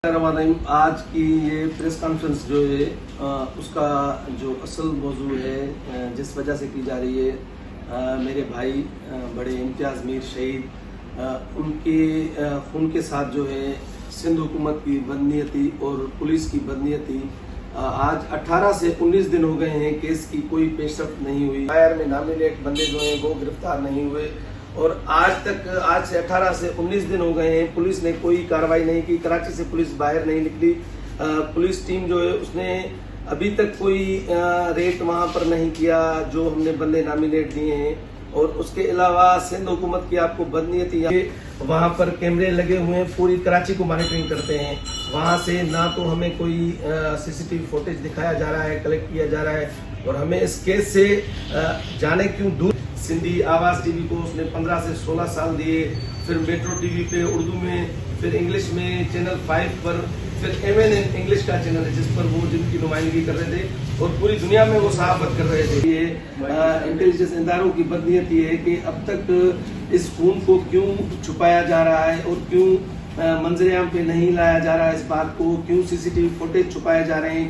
आज की ये प्रेस कॉन्फ्रेंस जो है उसका जो असल मौजू है जिस वजह से की जा रही है मेरे भाई बड़े इम्तियाज़ मीर शहीद उनके खून के साथ जो है सिंध हुकूमत की बदनीयती और पुलिस की बदनीयती आज 18 से 19 दिन हो गए हैं। केस की कोई पेशरफ्त नहीं हुई। दायर में नामिनेट बंदे जो हैं वो गिरफ्तार नहीं हुए और आज से 18 से 19 दिन हो गए हैं। पुलिस ने कोई कार्रवाई नहीं की। कराची से पुलिस बाहर नहीं निकली। पुलिस टीम जो है उसने अभी तक कोई रेड वहां पर नहीं किया जो हमने बंदे नामिनेट दिए हैं। और उसके अलावा सिंध हुकूमत की आपको बदनीयती वहां पर कैमरे लगे हुए हैं, पूरी कराची को मॉनिटरिंग करते हैं। वहां से ना तो हमें कोई सीसीटीवी फुटेज दिखाया जा रहा है, कलेक्ट किया जा रहा है और हमें इस केस से जाने क्यों दूर। सिंधी आवाज टीवी को उसने 15 से 16 साल दिए, फिर मेट्रो टीवी पे उर्दू में, फिर इंग्लिश में चैनल 5 पर, फिर MNN इंग्लिश का चैनल है जिस पर वो जिनकी नुमाइंदगी कर रहे थे और पूरी दुनिया में वो सहाफत कर रहे थे। ये इंटेलिजेंस इदारों की बदनीयत ये है कि अब तक इस खून को क्यों छुपाया जा रहा है और क्यों मंजर आम पे नहीं लाया जा रहा है, इस बात को क्यों सीसीटीवी फुटेज छुपाए जा रहे हैं।